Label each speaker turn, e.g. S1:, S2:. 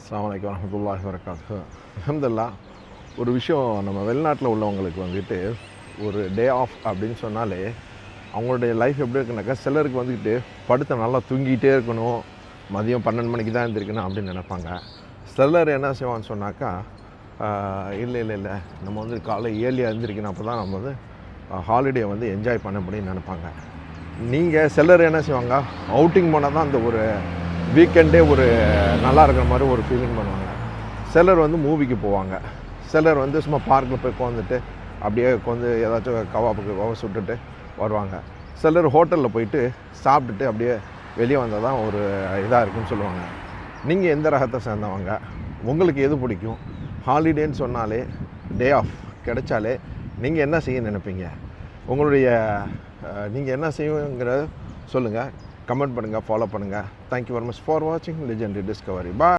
S1: அஸ்ஸலாமு அலைக்கும் வரஹ்மத்துல்லாஹி வபரகாத்துஹு. அல்ஹம்துலில்லாஹ். ஒரு விஷயம், நம்ம வெளிநாட்டில் உள்ளவங்களுக்கு வந்துட்டு ஒரு டே ஆஃப் அப்படின்னு சொன்னாலே அவங்களுடைய லைஃப் எப்படி இருக்குனாக்கா, சிலருக்கு வந்துக்கிட்டு படுத்து நல்லா தூங்கிட்டே இருக்கணும், மதியம் 12 மணிக்கு தான் எழுந்திரிக்கணும் அப்படின்னு நினைப்பாங்க. சிலர் என்ன செய்வான்னு சொன்னாக்கா, இல்லை நம்ம வந்து காலை ஏர்லியாக எழுந்திரிக்கணும், அப்போ தான் நம்ம வந்து ஹாலிடே வந்து என்ஜாய் பண்ண முடியும்னு நினைப்பாங்க. நீங்கள் சிலர் என்ன செய்வாங்க, அவுட்டிங் போனால் தான் அந்த ஒரு வீக்கெண்டே ஒரு நல்லா இருக்கிற மாதிரி ஒரு ஃபீலிங் பண்ணுவாங்க. சிலர் வந்து மூவிக்கு போவாங்க, சிலர் வந்து சும்மா பார்க்கில் போய் உட்காந்துட்டு அப்படியே உட்காந்து ஏதாச்சும் கவாப்புக்கு சுட்டுட்டு வருவாங்க. சிலர் ஹோட்டலில் போயிட்டு சாப்பிட்டுட்டு அப்படியே வெளியே வந்தால் தான் ஒரு இதாக இருக்குன்னு சொல்லுவாங்க. நீங்கள் எந்த ரகத்தை சேர்ந்தவங்க? உங்களுக்கு எது பிடிக்கும்? ஹாலிடேன்னு சொன்னாலே, டே ஆஃப் கிடைச்சாலே நீங்கள் என்ன செய்ய நினைப்பீங்க? உங்களுடைய நீங்கள் என்ன செய்வீங்கிறத சொல்லுங்கள், கமெண்ட் பண்ணுங்கள், ஃபாலோ பண்ணுங்கள். தேங்க்யூ வெரி மச் ஃபார் வாட்சிங் லெஜெண்டரி டிஸ்கவரி. பாய்.